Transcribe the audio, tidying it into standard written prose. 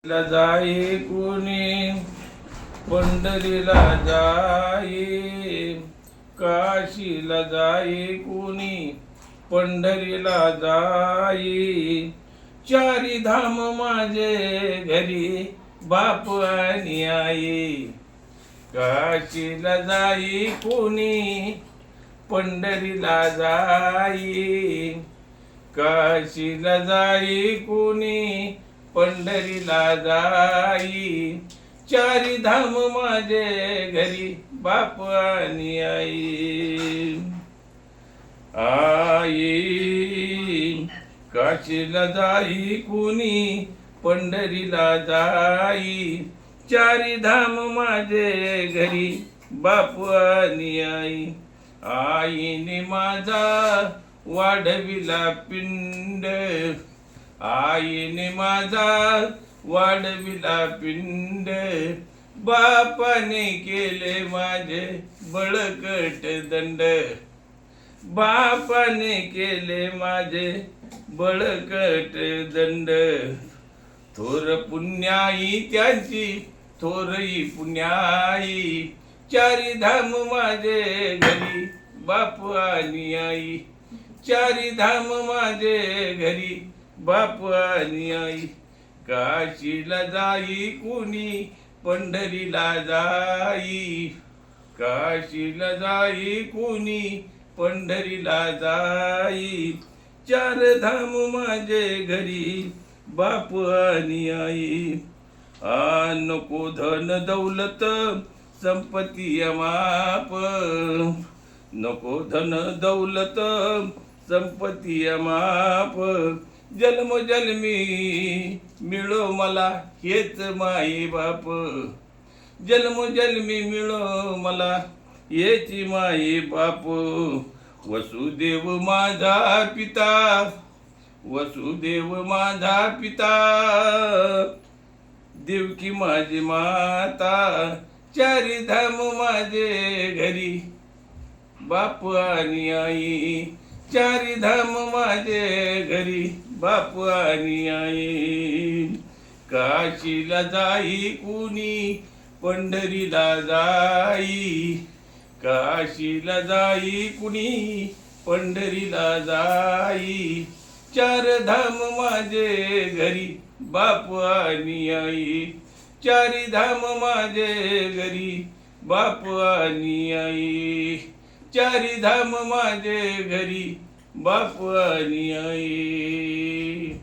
ला जाई कुणी पंढरीला जाई, काशीला जाई कुणी पंढरीला जाई. चारी धाम माझे घरी बाप आणि आई. काशीला जाई कुणी पंढरीला जाई, काशीला जाई कुणी पंढरीला जाई. चारी धाम माझे घरी बाप आणि आई. आई काशीला जाई कुणी पंढरीला जाई. चारी धाम माझे घरी बाप आणि आई. आईने माझा वाढविला पिंड, आईने माझा वाढविला पिंड. बापाने केले माझे बळकट दंड, बापाने केले माझे बळकट दंड. थोर पुण्याई त्यांची थोरई पुण्याई. चारी धाम माझे घरी बाप आणि आई. चारी धाम माझे घरी बाप आणि आई. काशीला जाई कुणी पंढरीला जाई, काशीला जाई कुणी पंढरीला जाई. चार धाम माझे घरी बाप आणि आई. नको धन दौलत संपत्ती अमाप, नको धन दौलत संपत्ती अमाप. जन्मजन्मी मिळो मला हेच माई बाप, जन्मजन्मी मिळो मला हेची माई बाप. वसुदेव माझा पिता, वसुदेव माझा पिता. देवकी माझी माता. चारी धाम माझे घरी बाप आणि आई. चारी धाम माझे घरी बाप आणि आई. काशीला जाई कुणी पंढरीला जाई, काशीला जाई कुणी पंढरीला जाई. चार धाम माझे घरी बाप आणि आई. चारी धाम माझे घरी बाप आणि आई. चारी धाम माझे घरी बाप आणि आई.